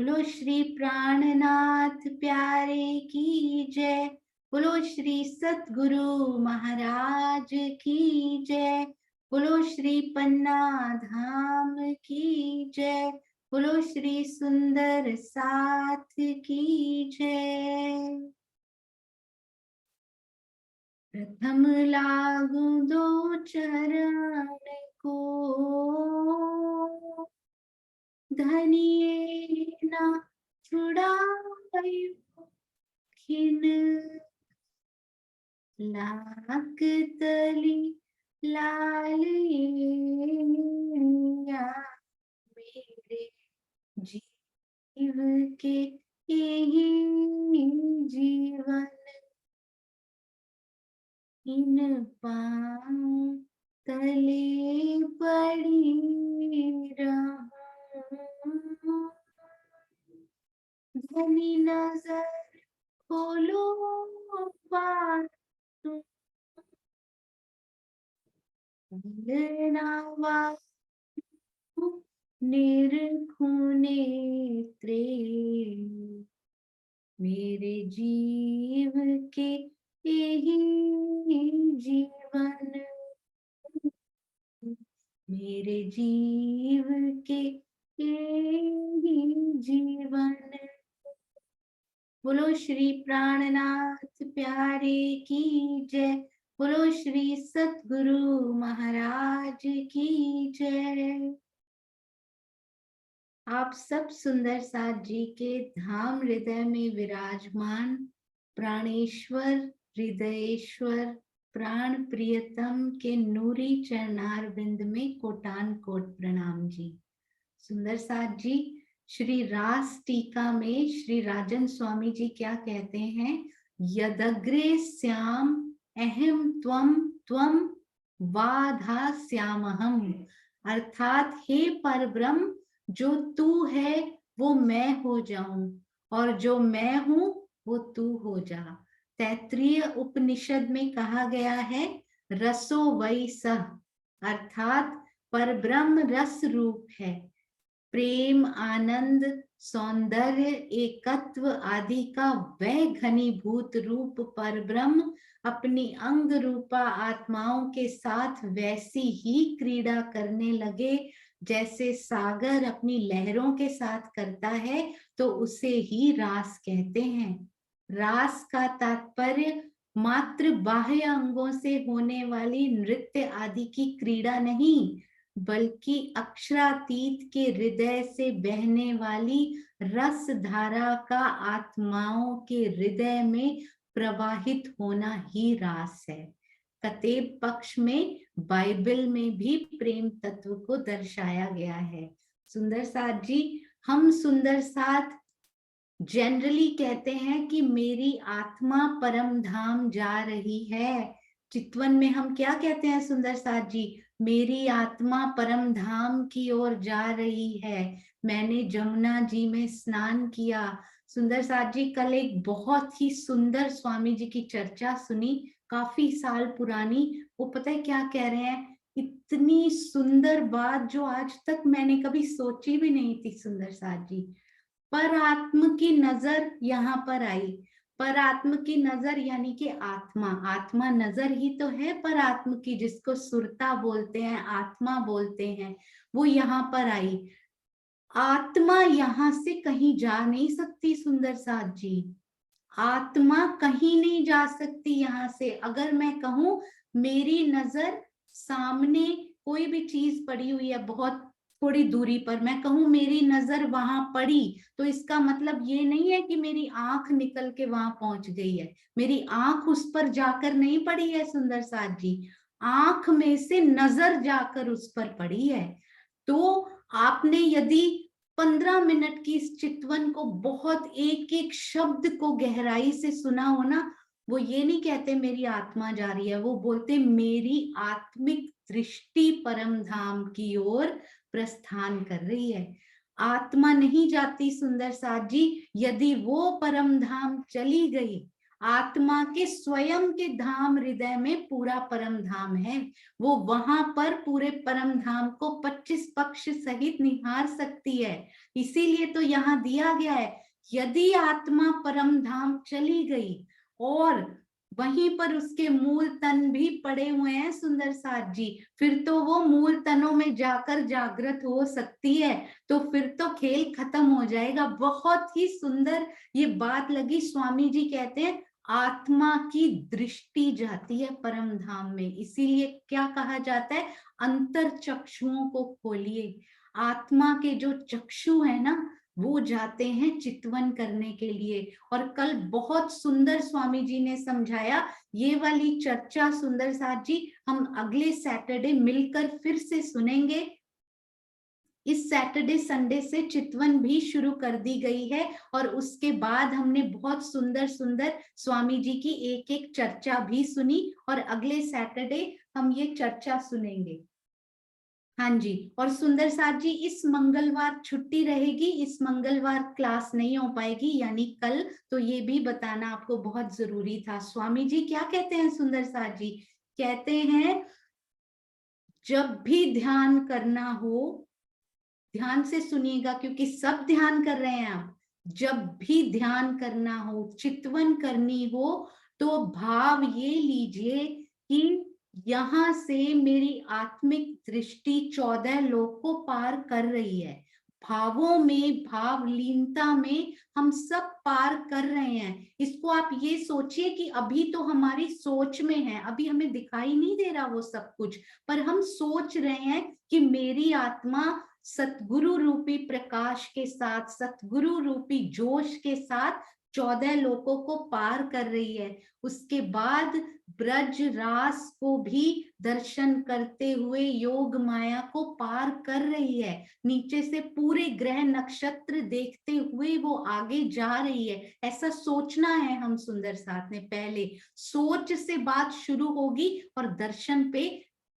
बोलो श्री प्राणनाथ प्यारे की जय। बोलो श्री सतगुरु महाराज की जय। बोलो श्री पन्ना धाम की जय। बोलो श्री सुंदर साथ की जय। प्रथम लागू दो चरण को, धनिये ना छुड़ायो खिन। लाख तली लालिया मेरे जीव के यही जीवन। इन पाँव तले पड़ी रहूं। धनी नजर खोलो पार निरखूने त्रे। मेरे जीव के यही जीवन। मेरे जीव के यही जीवन। बोलो श्री प्राणनाथ प्यारे की जय। बोलो श्री सतगुरु महाराज की जय। आप सब सुंदर साथ जी के धाम हृदय में विराजमान प्राणेश्वर हृदयेश्वर प्राण प्रियतम के नूरी चरणार बिंद में कोटान कोट प्रणाम जी। सुंदर साथ जी, श्री रास टीका में श्री राजन स्वामी जी क्या कहते हैं? यदग्रे श्याम अहम त्वम त्वम वाधास्यामहम। अर्थात हे परब्रह्म, जो तू है वो मैं हो जाऊं और जो मैं हूं वो तू हो जा। तैत्तिरीय उपनिषद में कहा गया है रसो वै सह, अर्थात परब्रह्म रस रूप है। प्रेम आनंद सौंदर्य एकत्व आदि का वह घनीभूत रूप परब्रह्म अपनी अंग रूपा आत्माओं के साथ वैसी ही क्रीड़ा करने लगे जैसे सागर अपनी लहरों के साथ करता है, तो उसे ही रास कहते हैं। रास का तात्पर्य मात्र बाह्य अंगों से होने वाली नृत्य आदि की क्रीड़ा नहीं, बल्कि अक्षरातीत के हृदय से बहने वाली रस धारा का आत्माओं के हृदय में प्रवाहित होना ही रास है। कतेब पक्ष में बाइबल में भी प्रेम तत्व को दर्शाया गया है। सुंदर साथ जी, हम सुंदर साथ जनरली कहते हैं कि मेरी आत्मा परम धाम जा रही है। चितवन में हम क्या कहते हैं सुंदर साथ जी? मेरी आत्मा परम धाम की ओर जा रही है। मैंने जमुना जी में स्नान किया। सुंदर साथ जी, कल एक बहुत ही सुंदर स्वामी जी की चर्चा सुनी, काफी साल पुरानी। वो पता है क्या कह रहे हैं? इतनी सुंदर बात जो आज तक मैंने कभी सोची भी नहीं थी सुंदर साथ जी। पर आत्म की नजर यहाँ पर आई। पर आत्म की नजर यानी कि आत्मा, आत्मा नजर ही तो है पर आत्म की, जिसको सुरता बोलते हैं, आत्मा बोलते हैं, वो यहाँ पर आई। आत्मा यहाँ से कहीं जा नहीं सकती सुंदर साथ जी। आत्मा कहीं नहीं जा सकती यहाँ से। अगर मैं कहूं मेरी नजर सामने कोई भी चीज पड़ी हुई है बहुत थोड़ी दूरी पर, मैं कहूं मेरी नजर वहां पड़ी, तो इसका मतलब ये नहीं है कि मेरी आंख निकल के वहां पहुंच गई है। मेरी आंख उस पर जाकर नहीं पड़ी है सुंदर साथ जी, आंख में से नजर जाकर उस पर पड़ी है। तो आपने यदि 15 मिनट की इस चितवन को बहुत एक एक शब्द को गहराई से सुना हो ना, वो ये नहीं कहते मेरी आत्मा जा रही है, वो बोलते मेरी आत्मिक दृष्टि परम धाम की ओर प्रस्थान कर रही है। आत्मा नहीं जाती सुंदर साथ जी। यदि वो परम धाम चली गई, आत्मा के स्वयं के धाम हृदय में पूरा परम धाम है। वो वहां पर पूरे परम धाम को 25 पक्ष सहित निहार सकती है। इसीलिए तो यहाँ दिया गया है, यदि आत्मा परम धाम चली गई और वहीं पर उसके मूल तन भी पड़े हुए हैं सुंदर साथ जी, फिर तो वो मूल तनों में जाकर जागृत हो सकती है, तो फिर तो खेल खत्म हो जाएगा। बहुत ही सुंदर ये बात लगी। स्वामी जी कहते हैं आत्मा की दृष्टि जाती है परम धाम में, इसीलिए क्या कहा जाता है, अंतर चक्षुओं को खोलिए। आत्मा के जो चक्षु है ना, वो जाते हैं चितवन करने के लिए। और कल बहुत सुंदर स्वामी जी ने समझाया, ये वाली चर्चा सुंदर साथ जी हम अगले सैटरडे मिलकर फिर से सुनेंगे। इस सैटरडे संडे से चितवन भी शुरू कर दी गई है, और उसके बाद हमने बहुत सुंदर सुंदर स्वामी जी की एक एक चर्चा भी सुनी, और अगले सैटरडे हम ये चर्चा सुनेंगे। हाँ जी, और सुंदर साथ जी इस मंगलवार छुट्टी रहेगी, इस मंगलवार क्लास नहीं हो पाएगी यानी कल, तो ये भी बताना आपको बहुत जरूरी था। स्वामी जी क्या कहते हैं सुंदर साथ जी, कहते हैं जब भी ध्यान करना हो, ध्यान से सुनिएगा क्योंकि सब ध्यान कर रहे हैं आप, जब भी ध्यान करना हो, चितवन करनी हो, तो भाव ये लीजिए कि यहां से मेरी आत्मिक दृष्टि 14 लोक को पार कर रही है। भावों में, भावलीनता में हम सब पार कर रहे हैं। इसको आप ये सोचिए कि अभी तो हमारी सोच में है, अभी हमें दिखाई नहीं दे रहा वो सब कुछ, पर हम सोच रहे हैं कि मेरी आत्मा सतगुरु रूपी प्रकाश के साथ, सतगुरु रूपी जोश के साथ 14 लोकों को पार कर रही है। उसके बाद ब्रज रास को भी दर्शन करते हुए योग माया को पार कर रही है। नीचे से पूरे ग्रह नक्षत्र देखते हुए वो आगे जा रही है। ऐसा सोचना है हम सुंदर साथ ने, पहले सोच से बात शुरू होगी और दर्शन पे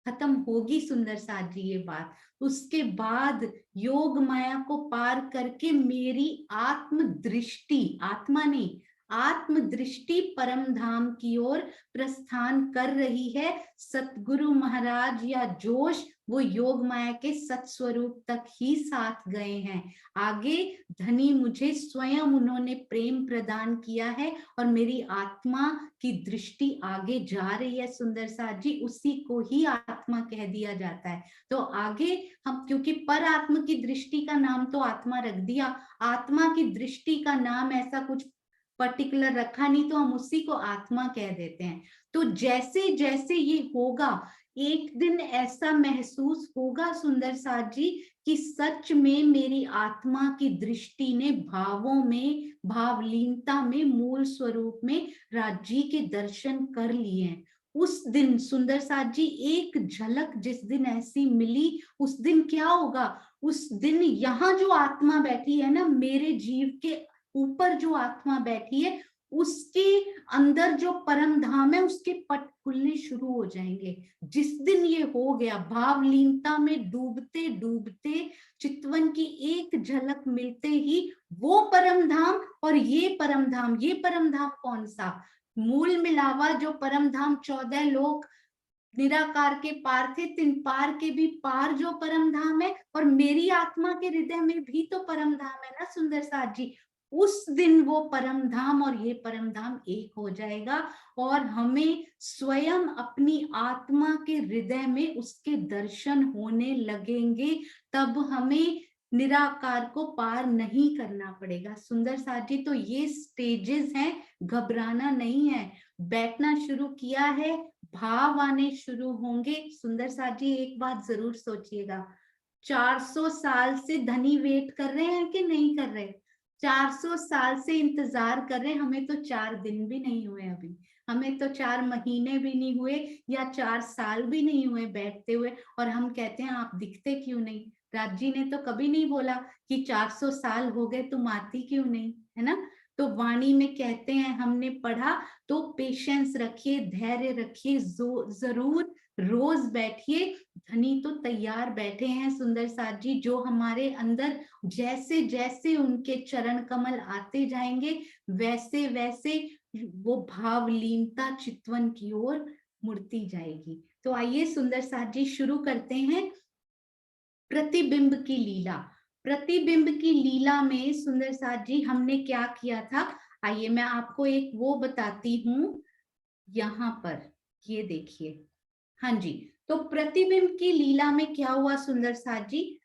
खत्म होगी सुंदर साथ जी ये बात। उसके बाद योग माया को पार करके मेरी आत्म दृष्टि, आत्मा नहीं, आत्म दृष्टि परम धाम की ओर प्रस्थान कर रही है। सतगुरु महाराज या जोश वो योग माया के सत्स्वरूप तक ही साथ गए हैं। आगे धनी मुझे स्वयं उन्होंने प्रेम प्रदान किया है और मेरी आत्मा की दृष्टि आगे जा रही है सुंदर साथ जी, उसी को ही आत्मा कह दिया जाता है। तो आगे हम, क्योंकि पर आत्मा की दृष्टि का नाम तो आत्मा रख दिया, आत्मा की दृष्टि का नाम ऐसा कुछ पर्टिकुलर रखा नहीं, तो हम उसी को आत्मा कह देते हैं। तो जैसे जैसे ये होगा, एक दिन ऐसा महसूस होगा सुंदर साथ जी कि सच में मेरी आत्मा की दृष्टि ने भावों में, भावलीनता में, मूल स्वरूप में राज्य के दर्शन कर लिए हैं। उस दिन सुंदर साथ जी एक झलक जिस दिन ऐसी मिली, उस दिन क्या होगा, उस दिन यहाँ जो आत्मा बैठी है ना, मेरे जीव के ऊपर जो आत्मा बैठी है, उसके अंदर जो परम धाम है उसके पट खुलने शुरू हो जाएंगे। जिस दिन ये हो गया, भावलीनता में डूबते डूबते चितवन की एक झलक मिलते ही वो परम धाम और ये परम धाम, ये परम धाम कौन सा, मूल मिलावा जो परम धाम 14 लोक निराकार के पार थे, तिन पार के भी पार जो परम धाम है, और मेरी आत्मा के हृदय में भी तो परम धाम है ना सुंदर साथ जी। उस दिन वो परम धाम और ये परम धाम एक हो जाएगा और हमें स्वयं अपनी आत्मा के हृदय में उसके दर्शन होने लगेंगे। तब हमें निराकार को पार नहीं करना पड़ेगा सुंदर साथ जी। तो ये स्टेजेस हैं, घबराना नहीं है। बैठना शुरू किया है, भाव आने शुरू होंगे। सुंदर साथ जी एक बात जरूर सोचिएगा, 400 साल से धनी वेट कर रहे हैं कि नहीं कर रहे, 400 साल से इंतजार कर रहे हैं। हमें तो 4 दिन भी नहीं हुए अभी, हमें तो 4 महीने भी नहीं हुए या 4 साल भी नहीं हुए बैठते हुए, और हम कहते हैं आप दिखते क्यों नहीं। राज जी ने तो कभी नहीं बोला कि 400 साल हो गए तुम आती क्यों नहीं, है ना। तो वाणी में कहते हैं, हमने पढ़ा, तो पेशेंस रखिए, धैर्य रखिए, जरूर रोज बैठिए। धनी तो तैयार बैठे हैं सुंदर साथ जी, जो हमारे अंदर जैसे जैसे उनके चरण कमल आते जाएंगे वैसे वैसे वो भावलीनता चितवन की ओर मुड़ती जाएगी। तो आइए सुंदर साथ जी शुरू करते हैं प्रतिबिंब की लीला। प्रतिबिंब की लीला में सुंदर साथ जी हमने क्या किया था, आइए मैं आपको एक वो बताती हूँ यहाँ पर, ये देखिए। हाँ जी, तो प्रतिबिंब की लीला में क्या हुआ सुंदर साथ जी,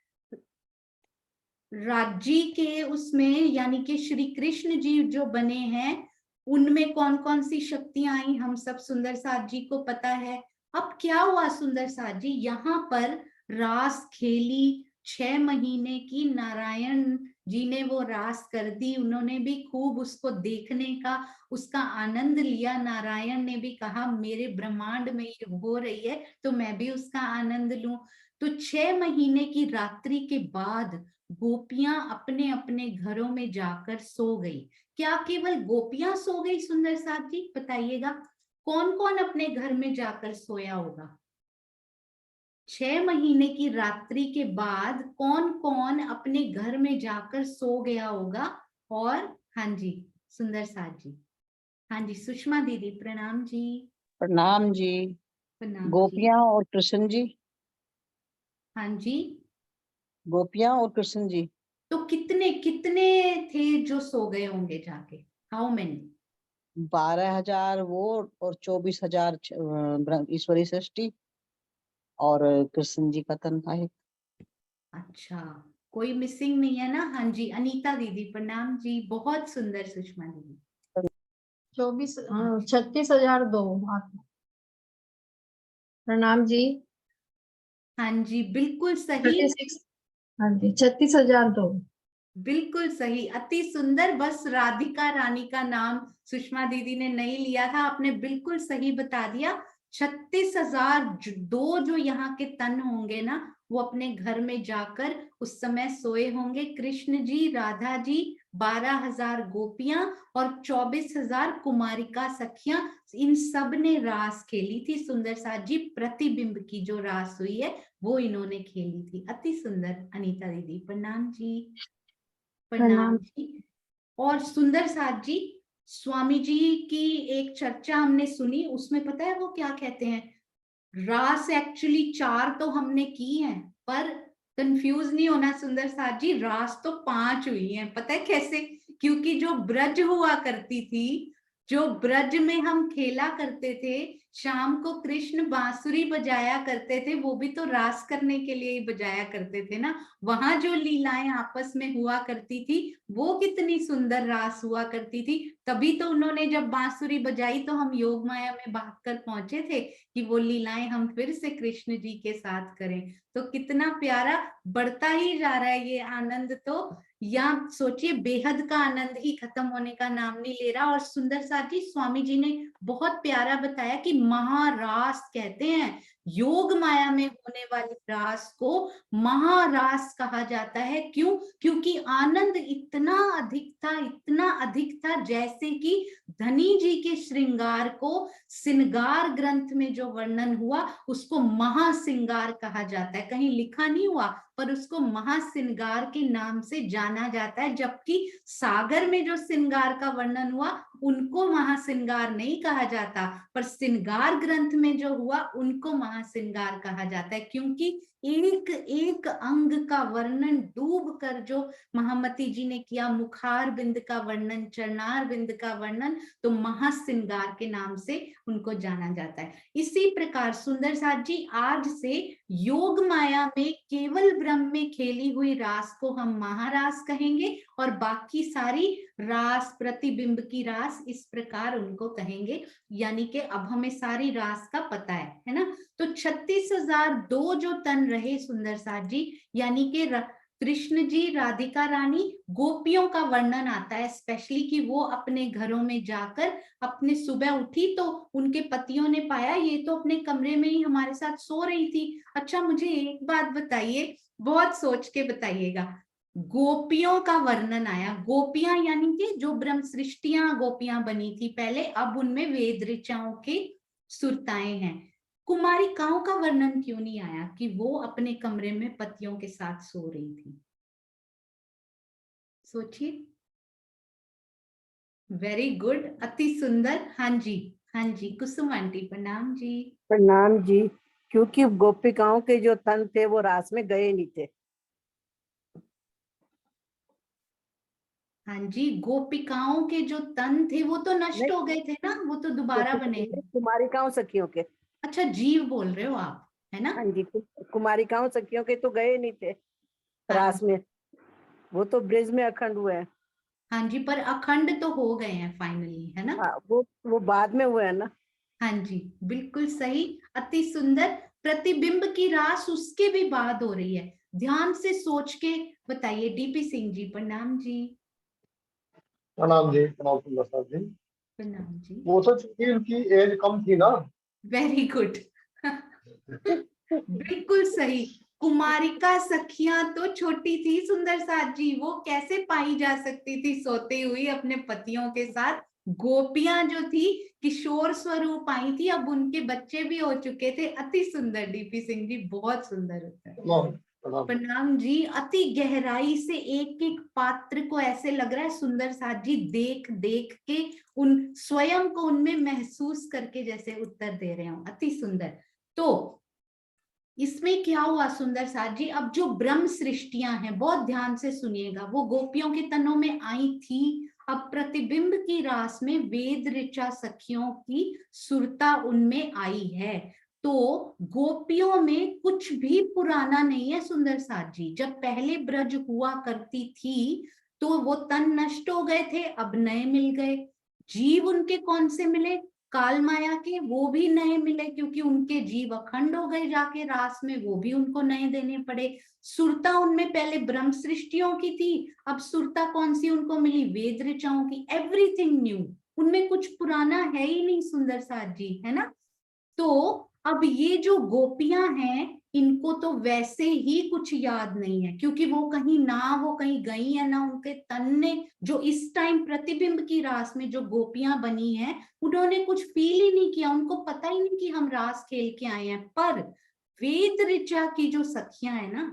राज्य के उसमें यानी कि श्री कृष्ण जी जो बने हैं उनमें कौन कौन सी शक्तियां आई हम सब सुंदर साथ जी को पता है। अब क्या हुआ सुंदर साथ जी, यहाँ पर रास खेली 6 महीने की, नारायण जी ने वो रास कर दी, उन्होंने भी खूब उसको देखने का उसका आनंद लिया। नारायण ने भी कहा मेरे ब्रह्मांड में ये हो रही है तो मैं भी उसका आनंद लूं। तो 6 महीने की रात्रि के बाद गोपियां अपने अपने घरों में जाकर सो गई। क्या केवल गोपियां सो गई सुंदर साथ जी, बताइएगा कौन कौन अपने घर में जाकर सोया होगा? 6 महीने की रात्रि के बाद कौन कौन अपने घर में जाकर सो गया होगा? और हाँ जी सुंदर साथ जी, हाँ जी सुषमा दीदी प्रणाम जी। प्रणाम जी। प्रणाम जी। गोपियां और कृष्ण जी। हाँ जी, गोपियां और कृष्ण जी। तो कितने कितने थे जो सो गए होंगे जाके, हाउ मेनी? 12,000 वो और 24,000 ईश्वरी सृष्टि और कृष्ण जी का तन है। अच्छा, कोई मिसिंग नहीं है ना? हाँ जी अनीता दीदी प्रणाम जी, बहुत सुंदर सुषमा दीदी। 36,002 प्रणाम जी। हाँ जी बिल्कुल सही, 36। हाँ जी 36,002। बिल्कुल सही, अति सुंदर। बस राधिका रानी का नाम सुषमा दीदी ने नहीं लिया था, आपने बिल्कुल सही बता दिया। 36,002 जो यहाँ के तन होंगे ना, वो अपने घर में जाकर उस समय सोए होंगे। कृष्ण जी, राधा जी, 12,000 गोपियां और 24,000 कुमारिका सखियां, इन सब ने रास खेली थी सुंदर साथ जी। प्रतिबिंब की जो रास हुई है वो इन्होंने खेली थी। अति सुंदर अनीता दीदी प्रणाम जी। प्रणाम प्रणाम। जी। और सुंदर साथ जी, स्वामी जी की एक चर्चा हमने सुनी, उसमें पता है वो क्या कहते हैं, रास एक्चुअली 4 तो हमने की हैं, पर कंफ्यूज नहीं होना सुंदर साथ जी, रास तो 5 हुई हैं। पता है कैसे? क्योंकि जो ब्रज हुआ करती थी, जो ब्रज में हम खेला करते थे, शाम को कृष्ण बांसुरी बजाया करते थे, वो भी तो रास करने के लिए ही बजाया करते थे ना। वहां जो लीलाएं आपस में हुआ करती थी वो कितनी सुंदर रास हुआ करती थी। तभी तो उन्होंने जब बांसुरी बजाई तो हम योग माया में भागकर पहुंचे थे कि वो लीलाएं हम फिर से कृष्ण जी के साथ करें। तो कितना प्यारा, बढ़ता ही जा रहा है ये आनंद। तो या सोचिए बेहद का आनंद ही खत्म होने का नाम नहीं ले रहा। और सुंदर साथ जी, स्वामी जी ने बहुत प्यारा बताया कि महारास कहते हैं, योग माया में होने वाली रास को महारास कहा जाता है। क्यों? क्योंकि आनंद इतना अधिक था, इतना अधिक था, जैसे कि धनी जी के श्रृंगार को श्रृंगार ग्रंथ में जो वर्णन हुआ उसको महाश्रृंगार कहा जाता है। कहीं लिखा नहीं हुआ पर उसको महाश्रृंगार के नाम से जाना जाता है, जबकि सागर में जो श्रृंगार का वर्णन हुआ उनको महाश्रृंगार नहीं कहा जाता, पर श्रृंगार ग्रंथ में जो हुआ उनको महाश्रृंगार कहा जाता है। क्योंकि एक एक अंग का वर्णन डूब कर जो महामती जी ने किया, मुखार बिंद का वर्णन, चरणार बिंद का वर्णन, तो महाश्रृंगार के नाम से उनको जाना जाता है। इसी प्रकार सुंदर साथ जी, आज से योग माया में केवल ब्रह्म में खेली हुई रास को हम महारास कहेंगे, और बाकी सारी रास, प्रतिबिंब की रास, इस प्रकार उनको कहेंगे। यानी कि अब हमें सारी रास का पता है ना। तो 36,002 जो तन रहे सुंदर साथ जी, यानी कि कृष्ण जी, राधिका रानी, गोपियों का वर्णन आता है स्पेशली कि वो अपने घरों में जाकर, अपने सुबह उठी तो उनके पतियों ने पाया ये तो अपने कमरे में ही हमारे साथ सो रही थी। अच्छा मुझे एक बात बताइए, बहुत सोच के बताइएगा, गोपियों का वर्णन आया, गोपियां यानी कि जो ब्रह्म सृष्टियां गोपियां बनी थी पहले, अब उनमें वेद ऋचाओं की सुरताएं हैं। कुमारिकाओं का वर्णन क्यों नहीं आया कि वो अपने कमरे में पतियों के साथ सो रही थी? सोचिए। वेरी गुड, अति सुंदर। हाँ जी, हाँ जी, कुसुम आंटी प्रणाम जी। प्रणाम जी। क्योंकि गोपिकाओं के जो तन थे वो रास में गए नहीं थे। हाँ जी, गोपिकाओं के जो तन थे वो तो नष्ट हो गए थे ना, वो तो दोबारा बने हैं। कुमारिकाओं सखियों के। अच्छा, जीव बोल रहे हो आप, है ना? हाँ जी, कुमारिकाओं सखियों के तो गए नहीं थे हाँ रास जी, में। वो तो ब्रिज में अखंड हुए हैं। हाँ जी, पर अखंड तो हो गए हैं फाइनली, है ना? हाँ, वो बाद में हुए हैं ना। हाँ जी, बिल्कुल सही, अति सुंदर। प्रतिबिंब की रास उसके भी बाद हो रही है। ध्यान से सोच के बताइए। डीपी सिंह जी प्रणाम जी। प्रणाम जी, प्रणाम सुंदर साहब जी। प्रणाम जी। वो तो चूंकि उनकी एज कम थी ना। Very good. बिल्कुल सही। कुमारिका सखियां तो छोटी थी सुंदर साथ जी, वो कैसे पाई जा सकती थी सोते हुई अपने पतियों के साथ। गोपियां जो थी किशोर स्वरूप आई थी, अब उनके बच्चे भी हो चुके थे। अति सुंदर डीपी सिंह जी, बहुत सुंदर होता है। प्रणाम प्रणाम। प्रणाम जी। अति गहराई से एक एक पात्र को ऐसे लग रहा है सुंदर साथ जी देख देख के, उन स्वयं को उनमें महसूस करके जैसे उत्तर दे रहे हो। अति सुंदर। तो इसमें क्या हुआ सुंदर साथ जी, अब जो ब्रह्म सृष्टियां हैं, बहुत ध्यान से सुनिएगा, वो गोपियों के तनों में आई थी। अब प्रतिबिंब की रास में वेद ऋचा सखियों की सुरता उनमें आई है। तो गोपियों में कुछ भी पुराना नहीं है सुंदर साथ जी। जब पहले ब्रज हुआ करती थी तो वो तन नष्ट हो गए थे, अब नए मिल गए। जीव उनके कौन से मिले? काल माया के, वो भी नए मिले क्योंकि उनके जीव अखंड हो गए जाके रास में, वो भी उनको नए देने पड़े। सुरता उनमें पहले ब्रह्म सृष्टियों की थी, अब सुरता कौन सी उनको मिली? वेद ऋचाओं की। एवरीथिंग न्यू, उनमें कुछ पुराना है ही नहीं सुंदर साथ जी, है ना? तो अब ये जो गोपियां हैं, इनको तो वैसे ही कुछ याद नहीं है, क्योंकि वो कहीं ना वो कहीं गई है ना उनके तन ने। जो इस टाइम प्रतिबिंब की रास में जो गोपियां बनी हैं, उन्होंने कुछ फील ही नहीं किया, उनको पता ही नहीं कि हम रास खेल के आए हैं। पर वेद ऋचा की जो सखियां है ना,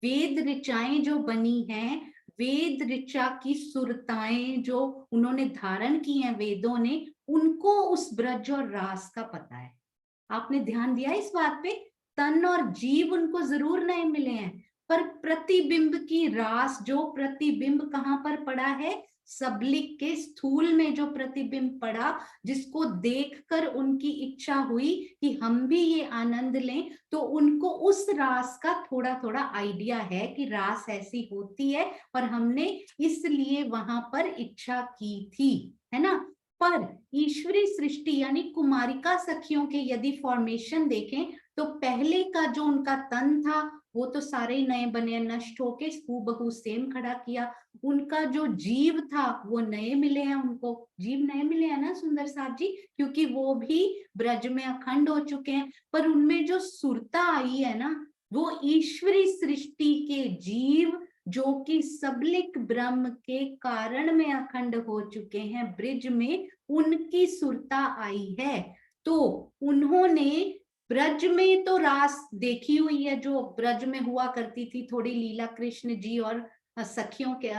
वेद ऋचाएं जो बनी हैं, वेद ऋचा की सुरताएं जो उन्होंने धारण की हैं वेदों ने, उनको उस ब्रज और रास का पता है। आपने ध्यान दिया इस बात पे? तन और जीव उनको जरूर नए मिले हैं, पर प्रतिबिंब की रास, जो प्रतिबिंब कहां पर पड़ा है? सबलिक के स्थूल में जो प्रतिबिंब पड़ा, जिसको देखकर उनकी इच्छा हुई कि हम भी ये आनंद लें, तो उनको उस रास का थोड़ा थोड़ा आइडिया है कि रास ऐसी होती है, और हमने इसलिए वहां पर इच्छा की थी, है ना? पर ईश्वरी सृष्टि यानी कुमारिका सखियों के यदि फॉर्मेशन देखें, तो पहले का जो उनका तन था वो तो सारे ही नए बने, नष्ट होके हूबहू सेम खड़ा किया। उनका जो जीव था वो नए मिले हैं, उनको जीव नए मिले हैं ना सुंदर साथ जी, क्योंकि वो भी ब्रज में अखंड हो चुके हैं। पर उनमें जो सुरता आई है ना, वो ईश्वरी सृष्टि के जीव जो कि सबलिक ब्रह्म के कारण में अखंड हो चुके हैं ब्रिज में, उनकी सुरता आई है। तो उन्होंने ब्रज में तो रास देखी हुई है, जो ब्रज में हुआ करती थी थोड़ी लीला कृष्ण जी और सखियों के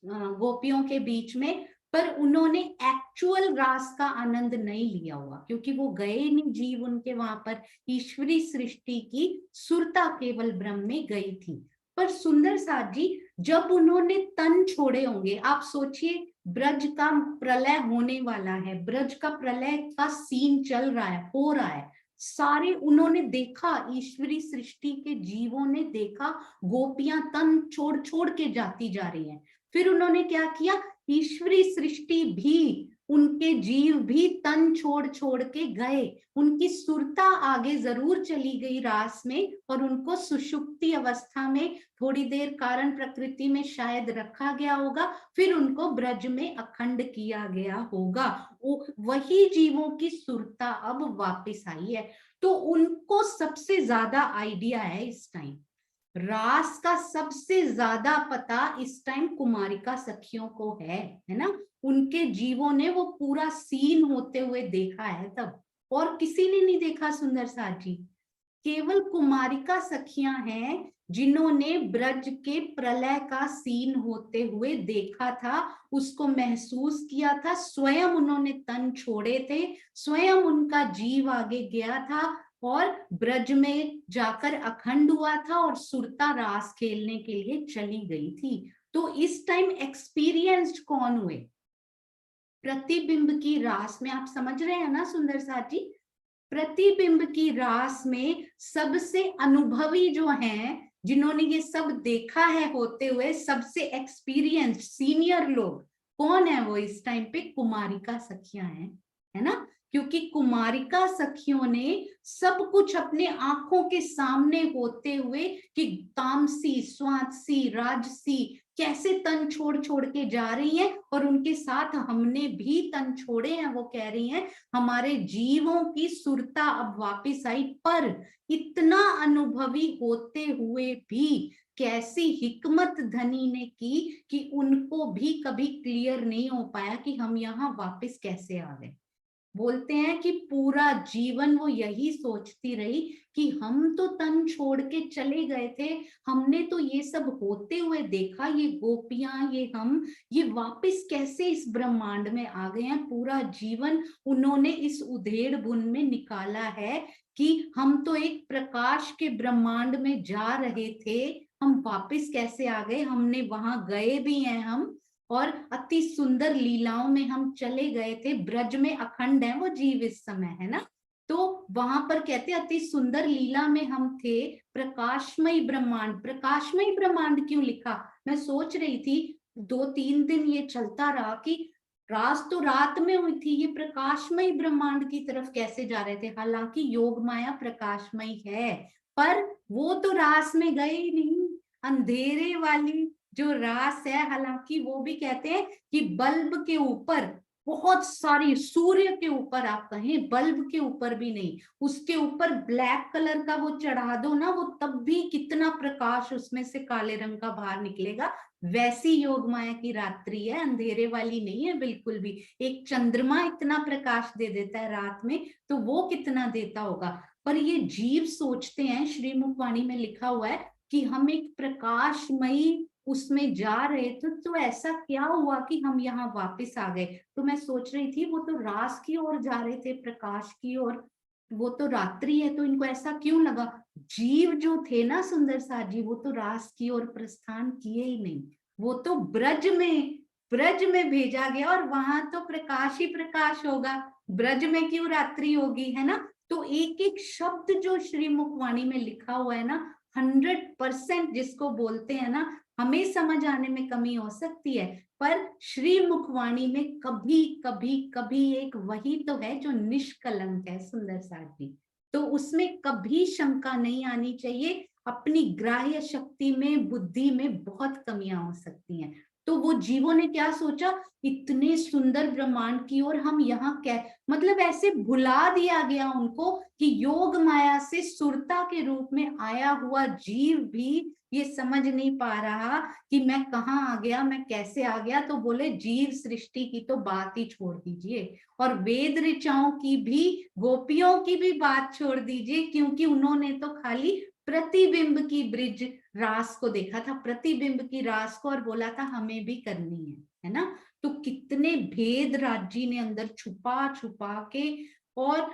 गोपियों के बीच में, पर उन्होंने एक्चुअल रास का आनंद नहीं लिया हुआ, क्योंकि वो गए नहीं जीव उनके वहां पर। ईश्वरी सृष्टि की सुरता केवल ब्रह्म में गई थी। पर सुंदर साथ जी, जब उन्होंने तन छोड़े होंगे, आप सोचिए ब्रज का प्रलय होने वाला है, ब्रज का प्रलय का सीन चल रहा है, हो रहा है। सारे उन्होंने देखा, ईश्वरी सृष्टि के जीवों ने देखा गोपियां तन छोड़ छोड़ के जाती जा रही हैं। फिर उन्होंने क्या किया? ईश्वरी सृष्टि भी, उनके जीव भी तन छोड़ छोड़ के गए। उनकी सुरता आगे जरूर चली गई रास में, और उनको सुषुप्ति अवस्था में थोड़ी देर कारण प्रकृति में शायद रखा गया होगा, फिर उनको ब्रज में अखंड किया गया होगा। वही जीवों की सुरता अब वापस आई है। तो उनको सबसे ज्यादा आइडिया है इस टाइम, रास का सबसे ज्यादा पता इस टाइम कुमारिका सखियों को है ना? उनके जीवों ने वो पूरा सीन होते हुए देखा है तब, और किसी ने नहीं देखा सुंदर साथ जी। केवल कुमारिका सखियां हैं जिन्होंने ब्रज के प्रलय का सीन होते हुए देखा था, उसको महसूस किया था, स्वयं उन्होंने तन छोड़े थे, स्वयं उनका जीव आगे गया था और ब्रज में जाकर अखंड हुआ था और सुरता रास खेलने के लिए चली गई थी। तो इस टाइम एक्सपीरियंस्ड कौन हुए? प्रतिबिंब की रास में, आप समझ रहे हैं ना सुंदर साथ जी? प्रतिबिंब की रास में सबसे अनुभवी जो हैं, जिन्होंने ये सब देखा है होते हुए, सबसे एक्सपीरियंस्ड सीनियर लोग कौन है वो इस टाइम पे? कुमारिका सखियां हैं, है ना? क्योंकि कुमारिका सखियों ने सब कुछ अपने आंखों के सामने होते हुए कि तामसी, स्वांतसी, राजसी कैसे तन छोड़ छोड़ के जा रही हैं, और उनके साथ हमने भी तन छोड़े हैं। वो कह रही हैं हमारे जीवों की सुरता अब वापस आई, पर इतना अनुभवी होते हुए भी कैसी हिकमत धनी ने की कि उनको भी कभी क्लियर नहीं हो पाया कि हम यहाँ वापस कैसे आ गए। बोलते हैं कि पूरा जीवन वो यही सोचती रही कि हम तो तन छोड़ के चले गए थे, हमने तो ये सब होते हुए देखा, ये गोपियां, ये हम, ये वापस कैसे इस ब्रह्मांड में आ गए हैं। पूरा जीवन उन्होंने इस उधेड़ बुन में निकाला है कि हम तो एक प्रकाश के ब्रह्मांड में जा रहे थे, हम वापस कैसे आ गए, हमने वहां गए भी हैं हम, और अति सुंदर लीलाओं में हम चले गए थे। ब्रज में अखंड है वो जीव इस समय, है ना? तो वहां पर कहते अति सुंदर लीला में हम थे, प्रकाशमयी ब्रह्मांड। प्रकाशमयी ब्रह्मांड क्यों लिखा? मैं सोच रही थी 2-3 दिन ये चलता रहा कि रात तो रात में हुई थी, ये प्रकाशमयी ब्रह्मांड की तरफ कैसे जा रहे थे? हालांकि योग माया प्रकाशमयी है, पर वो तो रास में गए ही नहीं, अंधेरे वाली जो रास है। हालांकि वो भी कहते हैं कि बल्ब के ऊपर बहुत सारी, सूर्य के ऊपर आप कहें, बल्ब के ऊपर भी नहीं, उसके ऊपर ब्लैक कलर का वो चढ़ा दो ना, वो तब भी कितना प्रकाश उसमें से काले रंग का बाहर निकलेगा। वैसी योग माया की रात्रि है, अंधेरे वाली नहीं है बिल्कुल भी। एक चंद्रमा इतना प्रकाश दे देता है रात में, तो वो कितना देता होगा। पर ये जीव सोचते हैं, श्रीमुखवाणी में लिखा हुआ है कि हम एक प्रकाशमयी उसमें जा रहे थे, तो ऐसा क्या हुआ कि हम यहाँ वापस आ गए? तो मैं सोच रही थी वो तो रास की ओर जा रहे थे, प्रकाश की ओर, वो तो रात्रि है, तो इनको ऐसा क्यों लगा? जीव जो थे ना सुंदर साथ जी, वो तो रास की ओर प्रस्थान किए ही नहीं, वो तो ब्रज में भेजा गया, और वहां तो प्रकाश ही प्रकाश होगा, ब्रज में क्यों रात्रि होगी, है ना? तो एक एक शब्द जो श्रीमुखवाणी में लिखा हुआ है ना, 100% जिसको बोलते हैं ना, हमें समझ आने में कमी हो सकती है, पर श्री मुखवाणी में कभी कभी कभी एक वही तो है जो निष्कलंक है सुंदर साथ जी। तो उसमें कभी शंका नहीं आनी चाहिए। अपनी ग्राह्य शक्ति में, बुद्धि में बहुत कमियां हो सकती हैं। तो वो जीवों ने क्या सोचा, इतने सुंदर ब्रह्मांड की ओर हम यहाँ क्या, मतलब ऐसे भुला दिया गया उनको कि योग माया से सुरता के रूप में आया हुआ जीव भी ये समझ नहीं पा रहा कि मैं कहाँ आ गया, मैं कैसे आ गया। तो बोले जीव सृष्टि की तो बात ही छोड़ दीजिए, और वेद ऋचाओं की भी, गोपियों की भी बात छोड़ दीजिए, क्योंकि उन्होंने तो खाली प्रतिबिंब की ब्रिज रास को देखा था, प्रतिबिंब की रास को, और बोला था हमें भी करनी है ना? तो कितने भेद राज्य ने अंदर छुपा छुपा के, और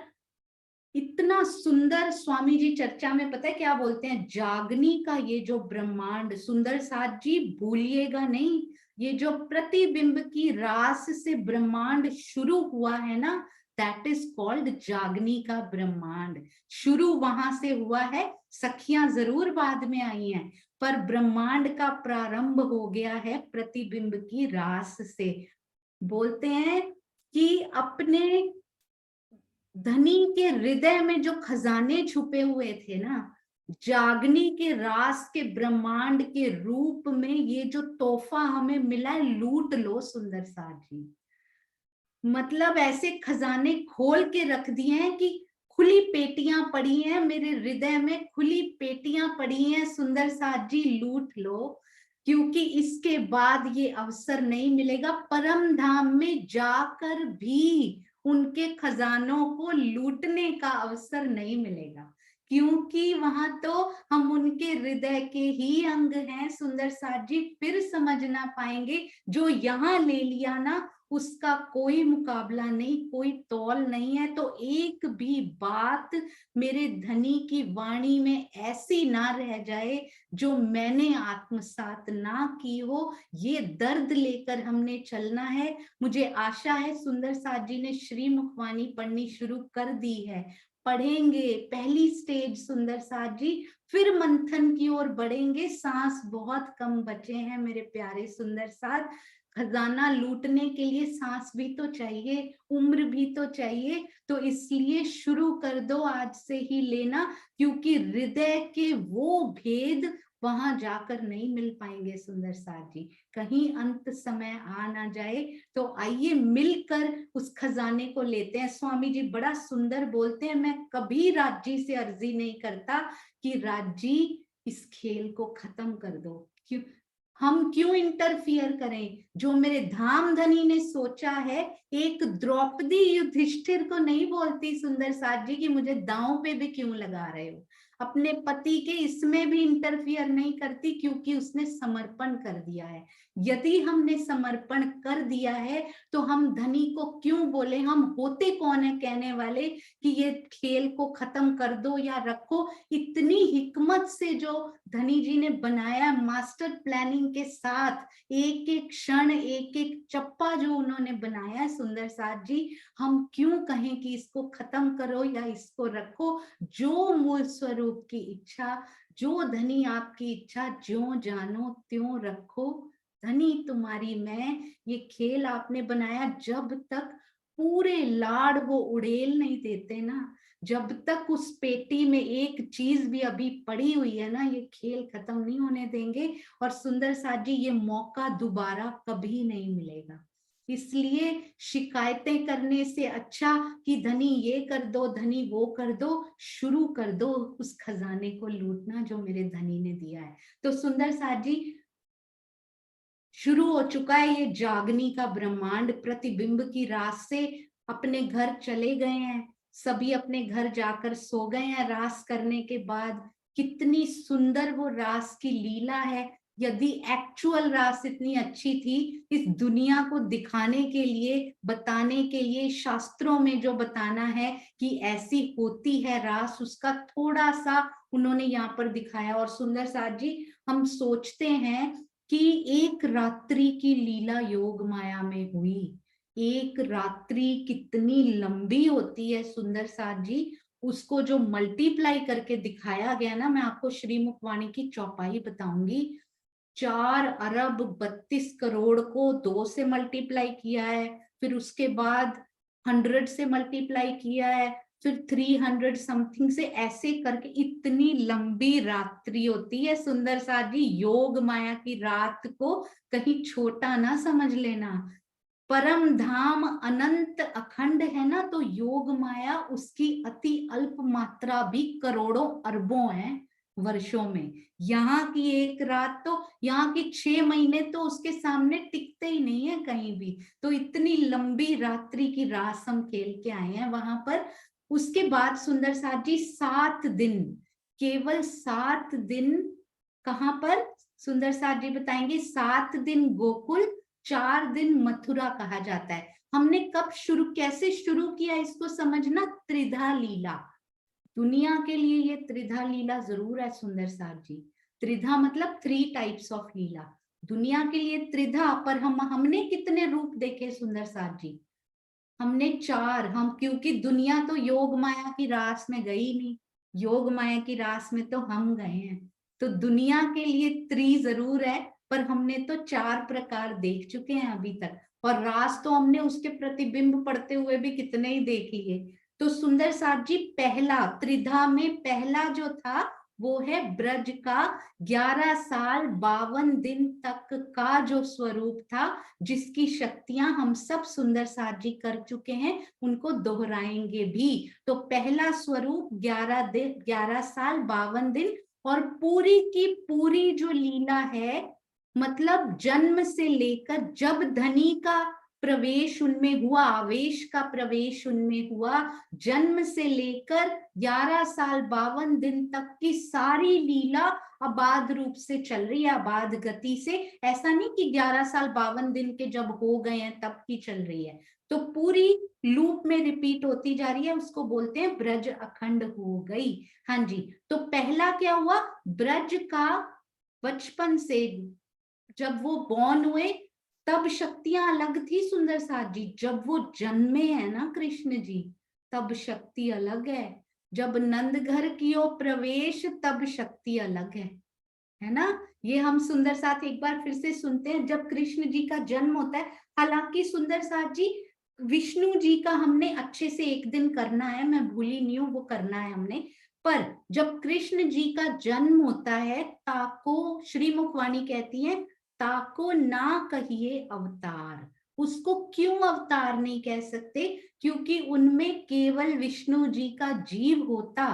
इतना सुंदर स्वामी जी चर्चा में पता है क्या बोलते हैं, जागनी का ये जो ब्रह्मांड, सुंदर साथ जी भूलिएगा नहीं, ये जो प्रतिबिंब की रास से ब्रह्मांड शुरू हुआ है ना, दैट इज कॉल्ड जागनी का ब्रह्मांड। शुरू वहां से हुआ है, सखियां जरूर बाद में आई हैं, पर ब्रह्मांड का प्रारंभ हो गया है प्रतिबिंब की रास से। बोलते हैं कि अपने धनी के हृदय में जो खजाने छुपे हुए थे ना, जागनी के रास के ब्रह्मांड के रूप में ये जो तोहफा हमें मिला है, लूट लो सुंदर साथ जी। मतलब ऐसे खजाने खोल के रख दिए हैं कि खुली पेटियां पड़ी हैं मेरे हृदय में, खुली पेटियां पड़ी हैं सुंदर साथ जी, लूट लो, क्योंकि इसके बाद ये अवसर नहीं मिलेगा। परम धाम में जाकर भी उनके खजानों को लूटने का अवसर नहीं मिलेगा, क्योंकि वहां तो हम उनके हृदय के ही अंग हैं सुंदर साथ जी। फिर समझ ना पाएंगे, जो यहाँ ले लिया ना उसका कोई मुकाबला नहीं, कोई तौल नहीं है। तो एक भी बात मेरे धनी की वाणी में ऐसी ना रह जाए जो मैंने आत्मसात ना की हो। ये दर्द लेकर हमने चलना है। मुझे आशा है सुंदर साथ जी ने श्री मुखवाणी पढ़नी शुरू कर दी है। पढ़ेंगे पहली स्टेज सुंदर साथ जी, फिर मंथन की ओर बढ़ेंगे। सांस बहुत कम बचे हैं मेरे प्यारे सुंदर साथ। खजाना लूटने के लिए सांस भी तो चाहिए, उम्र भी तो चाहिए। तो इसलिए शुरू कर दो आज से ही लेना, क्योंकि हृदय के वो भेद वहां जाकर नहीं मिल पाएंगे सुंदर साथ जी। कहीं अंत समय आ ना जाए। तो आइए मिलकर उस खजाने को लेते हैं। स्वामी जी बड़ा सुंदर बोलते हैं, मैं कभी राज जी से अर्जी नहीं करता कि राज जी इस खेल को खत्म कर दो। क्यों हम क्यों इंटरफियर करें? जो मेरे धाम धनी ने सोचा है, एक द्रौपदी युधिष्ठिर को नहीं बोलती सुंदर साथ जी कि मुझे दांव पे भी क्यों लगा रहे हो। अपने पति के इसमें भी इंटरफियर नहीं करती, क्योंकि उसने समर्पण कर दिया है। यदि हमने समर्पण कर दिया है तो हम धनी को क्यों बोले? हम होते कौन है कहने वाले कि ये खेल को खत्म कर दो या रखो। इतनी हिकमत से जो धनी जी ने बनाया, मास्टर प्लानिंग के साथ, एक एक क्षण एक एक चप्पा जो उन्होंने बनाया है सुंदर साथ जी, हम क्यों कहें कि इसको खत्म करो या इसको रखो। जो मूल स्वरूप की इच्छा, जो धनी आपकी इच्छा, ज्यों जानो त्यों रखो। धनी तुम्हारी मैं, ये खेल आपने बनाया, जब तक पूरे लाड़ वो उड़ेल नहीं देते ना, जब तक उस पेटी में एक चीज भी अभी पड़ी हुई है ना, ये खेल खत्म नहीं होने देंगे। और सुंदर साथ जी ये मौका दोबारा कभी नहीं मिलेगा। इसलिए शिकायतें करने से अच्छा कि धनी ये कर दो, धनी वो कर दो, शुरू कर दो उस खजाने को लूटना जो मेरे धनी ने दिया है। तो सुंदर साथ जी शुरू हो चुका है ये जागनी का ब्रह्मांड। प्रतिबिंब की रास से अपने घर चले गए हैं, सभी अपने घर जाकर सो गए हैं रास करने के बाद। कितनी सुंदर वो रास की लीला है। यदि एक्चुअल रास इतनी अच्छी थी, इस दुनिया को दिखाने के लिए, बताने के लिए, शास्त्रों में जो बताना है कि ऐसी होती है रास, उसका थोड़ा सा उन्होंने यहाँ पर दिखाया। और सुंदर साथ जी हम सोचते हैं कि एक रात्रि की लीला योग माया में हुई। एक रात्रि कितनी लंबी होती है सुंदर साथ जी, उसको जो मल्टीप्लाई करके दिखाया गया ना, मैं आपको श्री मुखवाणी की चौपाई बताऊंगी। 4 अरब 32 करोड़ को 2 से मल्टीप्लाई किया है, फिर उसके बाद 100 से मल्टीप्लाई किया है, फिर 300 समथिंग से, ऐसे करके इतनी लंबी रात्रि होती है सुंदर साथ जी। योग माया की रात को कहीं छोटा ना समझ लेना। परम धाम अनंत अखंड है ना, तो योग माया उसकी अति अल्प मात्रा भी करोड़ों अरबों है वर्षों में। यहाँ की एक रात तो, यहाँ की 6 महीने तो उसके सामने टिकते ही नहीं है कहीं भी। तो इतनी लंबी रात्रि की रास हम खेल के आए हैं वहां पर। उसके बाद सुंदर साथ जी 7 दिन, केवल 7 दिन कहाँ पर सुंदर साथ जी बताएंगे। 7 दिन गोकुल, 4 दिन मथुरा कहा जाता है। हमने कब शुरू, कैसे शुरू किया इसको समझना, त्रिधा लीला। दुनिया के लिए ये त्रिधा लीला जरूर है सुंदर साथ जी। त्रिधा मतलब 3 टाइप्स ऑफ लीला। दुनिया के लिए त्रिधा, पर हमने कितने रूप देखे सुंदर साथ जी? हमने 4। हम क्योंकि दुनिया तो योग माया की रास में गई नहीं, योग माया की रास में तो हम गए हैं। तो दुनिया के लिए 3 जरूर है, पर हमने तो 4 प्रकार देख चुके हैं अभी तक। और रास तो हमने उसके प्रतिबिंब पड़ते हुए भी कितने ही देख लिए। तो सुंदर साथ जी पहला त्रिधा में पहला जो था वो है ब्रज का 11 साल 52 दिन तक का जो स्वरूप था, जिसकी शक्तियां हम सब सुंदर साथ जी कर चुके हैं, उनको दोहराएंगे भी। तो पहला स्वरूप 11 साल 52 दिन, और पूरी की पूरी जो लीला है, मतलब जन्म से लेकर जब धनी का प्रवेश उनमें हुआ, आवेश का प्रवेश उनमें हुआ। जन्म से लेकर 11 साल 52 दिन तक की सारी लीला अबाध रूप से चल रही है, अबाध गति से। ऐसा नहीं कि 11 साल 52 दिन के जब हो गए हैं तब की चल रही है, तो पूरी लूप में रिपीट होती जा रही है, उसको बोलते हैं ब्रज अखंड हो गई। हाँ जी, तो पहला क्या हुआ, ब्रज का बचपन से जब वो बॉर्न हुए तब शक्तियां अलग थी सुंदर साथ जी। जब वो जन्मे है ना कृष्ण जी, तब शक्ति अलग है। जब नंद घर की ओर प्रवेश, तब शक्ति अलग है ना। ये हम सुंदर साथ एक बार फिर से सुनते हैं। जब कृष्ण जी का जन्म होता है, हालांकि सुंदर साथ जी विष्णु जी का हमने अच्छे से एक दिन करना है, मैं भूली नहीं हूँ, वो करना है हमने। पर जब कृष्ण जी का जन्म होता है, ताको श्री मुखवाणी कहती है, ताको ना कहिए अवतार। उसको क्यों अवतार नहीं कह सकते, क्योंकि उनमें केवल विष्णु जी का जीव होता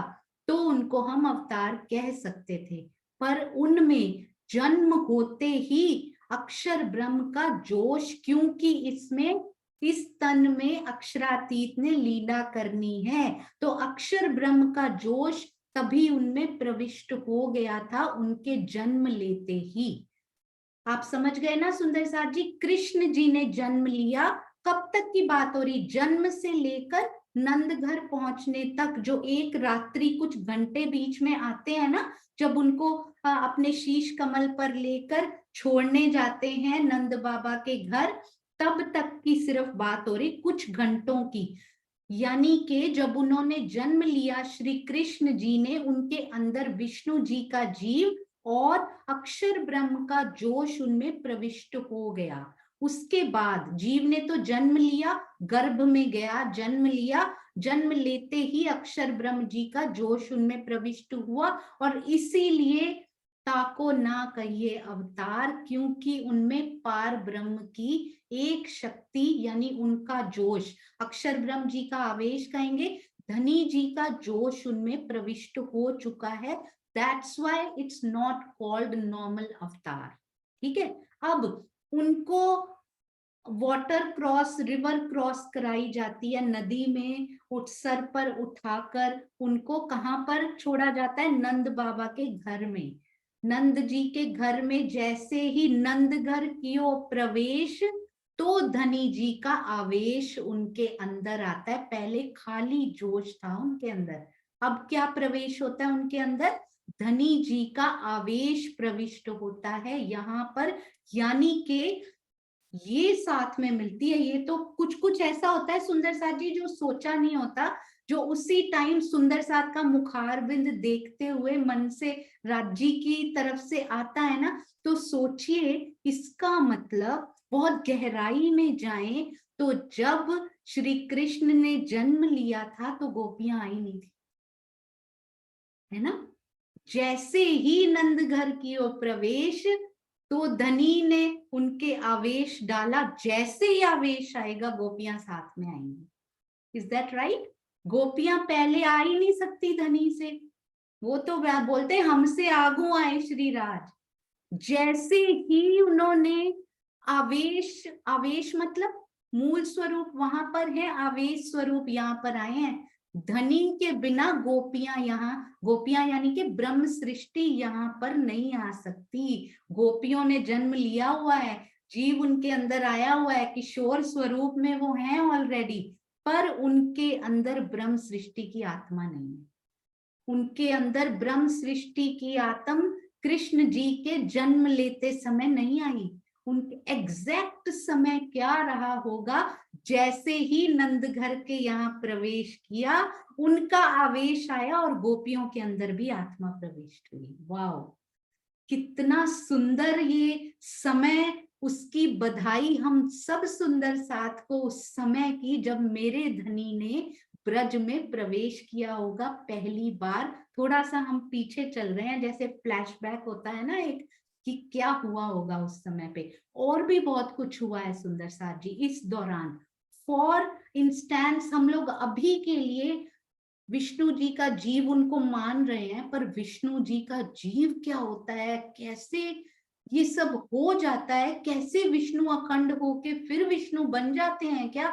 तो उनको हम अवतार कह सकते थे। पर उनमें जन्म होते ही अक्षर ब्रह्म का जोश, क्योंकि इसमें इस तन में अक्षरातीत ने लीला करनी है, तो अक्षर ब्रह्म का जोश तभी उनमें प्रविष्ट हो गया था उनके जन्म लेते ही। आप समझ गए ना सुंदर साथ जी। कृष्ण जी ने जन्म लिया, कब तक की बात हो रही, जन्म से लेकर नंद घर पहुंचने तक, जो एक रात्रि कुछ घंटे बीच में आते हैं ना, जब उनको अपने शीश कमल पर लेकर छोड़ने जाते हैं नंद बाबा के घर, तब तक की सिर्फ बात हो रही, कुछ घंटों की। यानी कि जब उन्होंने जन्म लिया श्री कृष्ण जी ने, उनके अंदर विष्णु जी का जीव और अक्षर ब्रह्म का जोश उनमें प्रविष्ट हो गया। उसके बाद जीव ने तो जन्म लिया, गर्भ में गया, जन्म लिया, जन्म लेते ही अक्षर ब्रह्म जी का जोश उनमें प्रविष्ट हुआ। और इसीलिए ताको ना कहिए अवतार, क्योंकि उनमें पार ब्रह्म की एक शक्ति यानी उनका जोश, अक्षर ब्रह्म जी का आवेश कहेंगे, धनी जी का जोश उनमें प्रविष्ट हो चुका है। That's why it's not called normal अवतार। ठीक है, अब उनको वाटर क्रॉस, रिवर क्रॉस कराई जाती है नदी में, उठ सर पर उठाकर उनको कहां पर छोड़ा जाता है, नंद बाबा के घर में। नंद जी के घर में जैसे ही नंद घर की ओर प्रवेश, तो धनी जी का आवेश उनके अंदर आता है। पहले खाली जोश था उनके अंदर, अब क्या प्रवेश होता है उनके अंदर, धनी जी का आवेश प्रविष्ट होता है यहाँ पर। यानी कि ये साथ में मिलती है। ये तो कुछ कुछ ऐसा होता है सुंदर साथ जी जो सोचा नहीं होता, जो उसी टाइम सुंदर साथ का मुखारबिंद देखते हुए मन से राज्य की तरफ से आता है ना, तो सोचिए इसका मतलब बहुत गहराई में जाएं तो जब श्री कृष्ण ने जन्म लिया था तो गोपियां आई नहीं थी, है ना। जैसे ही नंद घर की ओर प्रवेश, तो धनी ने उनके आवेश डाला, जैसे ही आवेश आएगा गोपियां साथ में आएंगी। Is that right? गोपियां पहले आ ही नहीं सकती धनी से, वो तो बोलते हमसे आगू आए श्री राज। जैसे ही उन्होंने आवेश, आवेश मतलब मूल स्वरूप वहां पर है, आवेश स्वरूप यहाँ पर आए हैं। धनी के बिना गोपियां यहाँ, गोपियां यानी कि ब्रह्म सृष्टि यहाँ पर नहीं आ सकती। गोपियों ने जन्म लिया हुआ है, जीव उनके अंदर आया हुआ है, किशोर स्वरूप में वो हैं ऑलरेडी, पर उनके अंदर ब्रह्म सृष्टि की आत्मा नहीं है। उनके अंदर ब्रह्म सृष्टि की आत्मा कृष्ण जी के जन्म लेते समय नहीं आई। उनके एग्जैक्ट समय क्या रहा होगा, जैसे ही नंद घर के यहाँ प्रवेश किया उनका आवेश आया और गोपियों के अंदर भी आत्मा प्रविष्ट हुई। वाओ, कितना सुंदर ये समय, उसकी बधाई हम सब सुंदर साथ को उस समय की जब मेरे धनी ने ब्रज में प्रवेश किया होगा पहली बार। थोड़ा सा हम पीछे चल रहे हैं, जैसे फ्लैशबैक होता है ना एक, कि क्या हुआ होगा उस समय पे। और भी बहुत कुछ हुआ है सुंदर साथ जी इस दौरान। फॉर इंस्टेंस हम लोग अभी के लिए विष्णु जी का जीव उनको मान रहे हैं, पर विष्णु जी का जीव क्या होता है, कैसे ये सब हो जाता है, कैसे विष्णु अखंड होके फिर विष्णु बन जाते हैं क्या?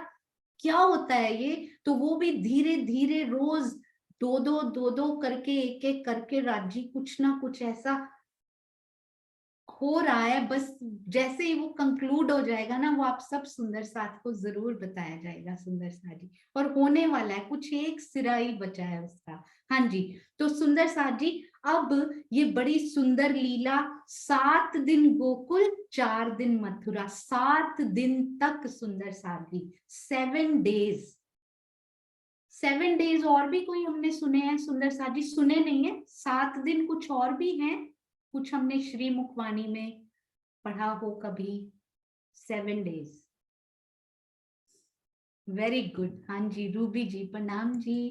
क्या होता है ये? तो वो भी धीरे धीरे रोज दो दो करके, एक एक करके राज्य कुछ ना कुछ ऐसा हो रहा है। बस जैसे ही वो कंक्लूड हो जाएगा ना, वो आप सब सुंदर साथ को जरूर बताया जाएगा सुंदर साथ जी, और होने वाला है, कुछ एक सिरा ही बचा है उसका। हाँ जी, तो सुंदर साथ जी, अब ये बड़ी सुंदर लीला, 7 दिन गोकुल 4 दिन मथुरा, 7 दिन तक सुंदर साथ जी, 7 डेज। 7 डेज और भी कोई हमने सुने हैं सुंदर साथ जी? सुने नहीं है, 7 दिन कुछ और भी हैं, कुछ हमने श्री मुखवाणी में पढ़ा हो कभी? 7 डेज, वेरी गुड। हाँ जी, रूबी जी प्रणाम जी।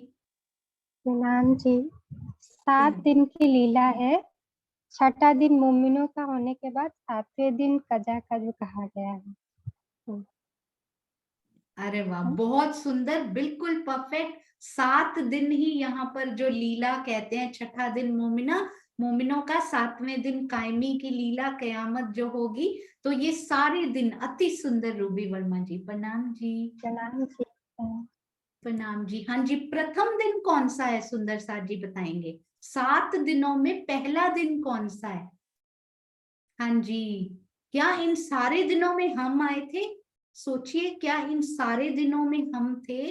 प्रणाम जी। 7 दिन की लीला है। छठा दिन मोमिनों का होने के बाद 7वें दिन कजा का जो कहा गया है। अरे वाह, बहुत सुंदर, बिल्कुल परफेक्ट। 7 दिन ही यहाँ पर जो लीला कहते हैं, छठा दिन मोमिनों का, 7वें दिन कायमी की लीला कयामत जो होगी, तो ये सारे दिन अति सुंदर। रूबी वर्मा जी प्रणाम जी। प्रणाम जी। प्रणाम जी। हाँ जी, प्रथम दिन कौन सा है सुंदर साथ जी बताएंगे? 7 दिनों में पहला दिन कौन सा है? हाँ जी, क्या इन सारे दिनों में हम आए थे? सोचिए, क्या इन सारे दिनों में हम थे?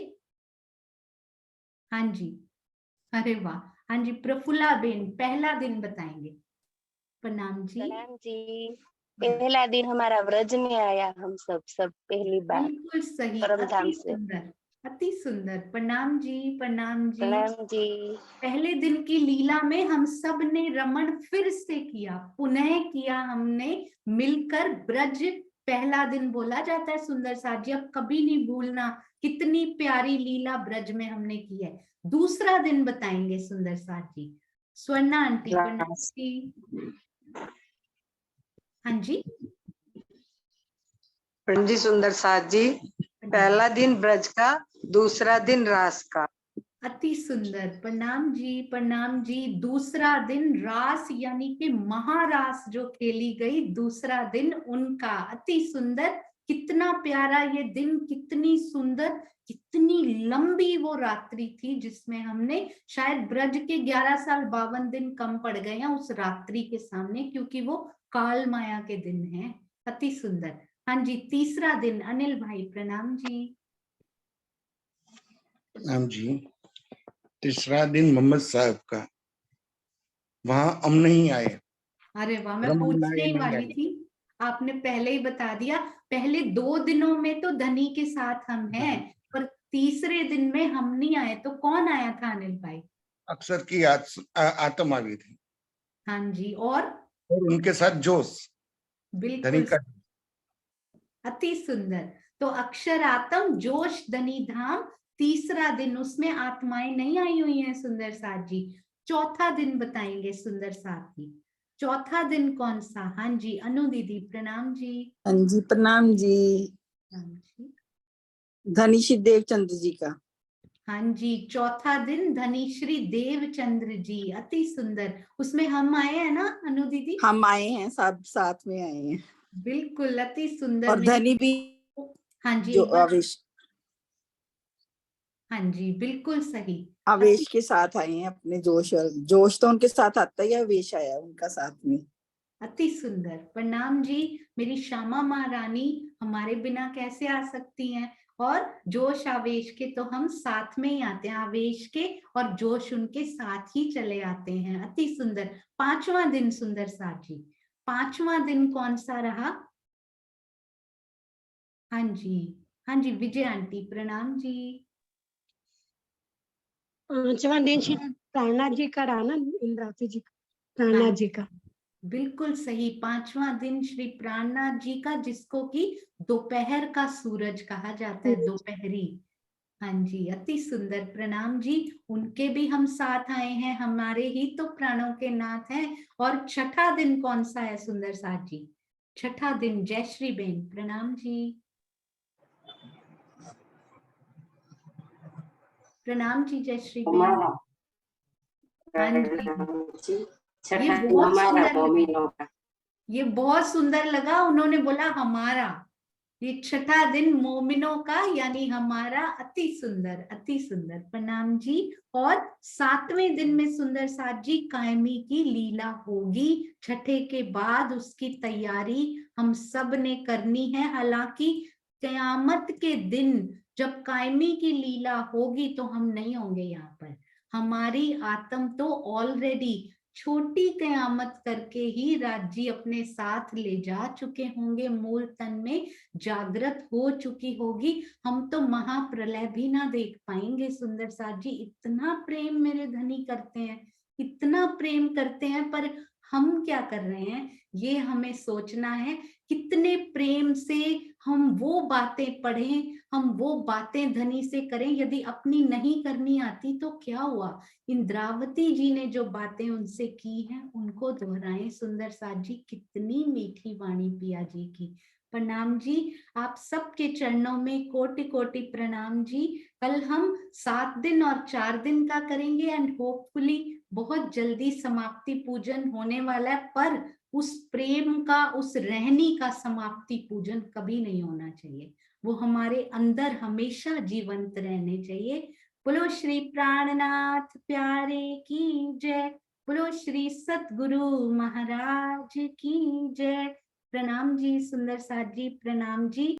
हाँ जी, अरे वाह। हाँ जी, प्रफुल्ला बेन पहला दिन बताएंगे। प्रणाम जी। प्रणाम जी। पहला दिन हमारा व्रज में आया, हम सब पहली बार बिल्कुल सही, परम धाम अति से। सुंदर, अति सुंदर। प्रणाम जी, प्रणाम जी। प्रणाम जी। पहले दिन की लीला में हम सब ने रमण फिर से किया, पुनः किया हमने मिलकर ब्रज। पहला दिन बोला जाता है सुंदर साथ जी, अब कभी नहीं भूलना, कितनी प्यारी लीला ब्रज में हमने की है। दूसरा दिन बताएंगे सुंदर साथ जी। स्वर्णा आंटी प्रणाम जी। हाँ जी, जी सुंदर साथ जी, पहला दिन ब्रज का, दूसरा दिन रास का। अति सुंदर। प्रणाम जी, प्रणाम जी। दूसरा दिन रास यानी कि महारास जो खेली गई, दूसरा दिन उनका, अति सुंदर। कितना प्यारा ये दिन, कितनी सुंदर, कितनी लंबी वो रात्रि थी जिसमें हमने, शायद ब्रज के 11 साल 52 दिन कम पड़ गए हैं उस रात्रि के सामने, क्योंकि वो काल माया के दिन हैं। अति सुंदर। हाँ जी, तीसरा दिन अनिल भाई प्रणाम जी। प्रणाम जी। तीसरा दिन मोहम्मद साहब का, वहां हम नहीं आए। अरे वाह, मैं रमन पूछने लाए ही नहीं वाली आए। थी, आपने पहले ही बता दिया। पहले 2 दिनों में तो धनी के साथ हम हैं, पर तीसरे दिन में हम नहीं आए, तो कौन आया था अनिल भाई? अक्सर की आत्म आ गई थी, हाँ जी, और उनके साथ जोश, धनी बिल्कुल का। अति सुंदर। तो अक्षर आत्म जोश धनी धाम, तीसरा दिन, उसमें आत्माएं नहीं आई हुई हैं सुंदर साथ जी। चौथा दिन बताएंगे सुंदर साथ जी, चौथा दिन कौन सा? हाँ जी, अनु दीदी प्रणाम जी। हाँ जी, प्रणाम जी। हाँ जी, धनी श्री देवचंद्र जी का। हाँ जी, चौथा दिन धनी श्री देवचंद्र जी, अति सुंदर। उसमें हम आए हैं ना अनु दीदी? हम आए हैं, सब साथ में आए हैं। बिल्कुल, अति सुंदर। और धनी भी हाँ जी, जो एक बार। आवेश, हाँ जी, बिल्कुल सही। आवेश के साथ आए हैं अपने जोश, और जोश तो उनके साथ आता ही है, आवेश आया उनका साथ में। अति सुंदर। प्रणाम जी, मेरी श्यामा महारानी हमारे बिना कैसे आ सकती हैं? और जोश आवेश के तो हम साथ में ही आते हैं, आवेश के और जोश उनके साथ ही चले आते हैं। अति सुंदर। पांचवा दिन सुंदर साथ जी, पांचवा दिन कौन सा रहा? हाँ जी, हाँ जी, विजय आंटी प्रणाम जी। पांचवा दिन श्री प्राणनाथ जी का रहा ना, इंद्रावती जी का, प्राणनाथ जी का। बिल्कुल सही, पांचवा दिन श्री प्राणनाथ जी का, जिसको कि दोपहर का सूरज कहा जाता है, दोपहरी। हाँ जी, अति सुंदर। प्रणाम जी, उनके भी हम साथ आए हैं, हमारे ही तो प्राणों के नाथ हैं। और छठा दिन कौन सा है सुंदर साथ जी? छठा दिन जयश्री बेन प्रणाम जी। प्रणाम जी जयश्री बेन। हाँ जी, ये बहुत सुंदर है। ये बहुत सुंदर लगा, उन्होंने बोला हमारा, ये छठा दिन मोमिनों का यानी हमारा, अति सुंदर अति सुंदर, प्रणाम जी। और 7वें दिन में सुंदर साथ जी कायमी की लीला होगी, छठे के बाद उसकी तैयारी हम सब ने करनी है। हालांकि कयामत के दिन जब कायमी की लीला होगी तो हम नहीं होंगे यहाँ पर, हमारी आत्म तो ऑलरेडी छोटी कयामत करके ही राज्य अपने साथ ले जा चुके होंगे, मूल तन में जागृत हो चुकी होगी। हम तो महाप्रलय भी ना देख पाएंगे सुंदर साथ जी, इतना प्रेम मेरे धनी करते हैं, इतना प्रेम करते हैं, पर हम क्या कर रहे हैं ये हमें सोचना है। कितने प्रेम से हम वो बातें पढ़ें, हम वो बातें धनी से करें, यदि अपनी नहीं करनी आती तो क्या हुआ। इंद्रावती जी ने जो बातें उनसे की हैं उनको दोहराएं सुंदर साथ जी, कितनी मीठी वाणी पिया जी की। प्रणाम जी, आप सबके चरणों में कोटि कोटि प्रणाम जी। कल हम 7 दिन और 4 दिन का करेंगे एंड होपफुली बहुत जल्दी समाप्ति पूजन होने वाला है, पर उस प्रेम का, उस रहनी का समाप्ति पूजन कभी नहीं होना चाहिए, वो हमारे अंदर हमेशा जीवंत रहने चाहिए। बोलो श्री प्राणनाथ प्यारे की जय, बोलो श्री सतगुरु महाराज की जय। प्रणाम जी सुंदर साथ जी, प्रणाम जी।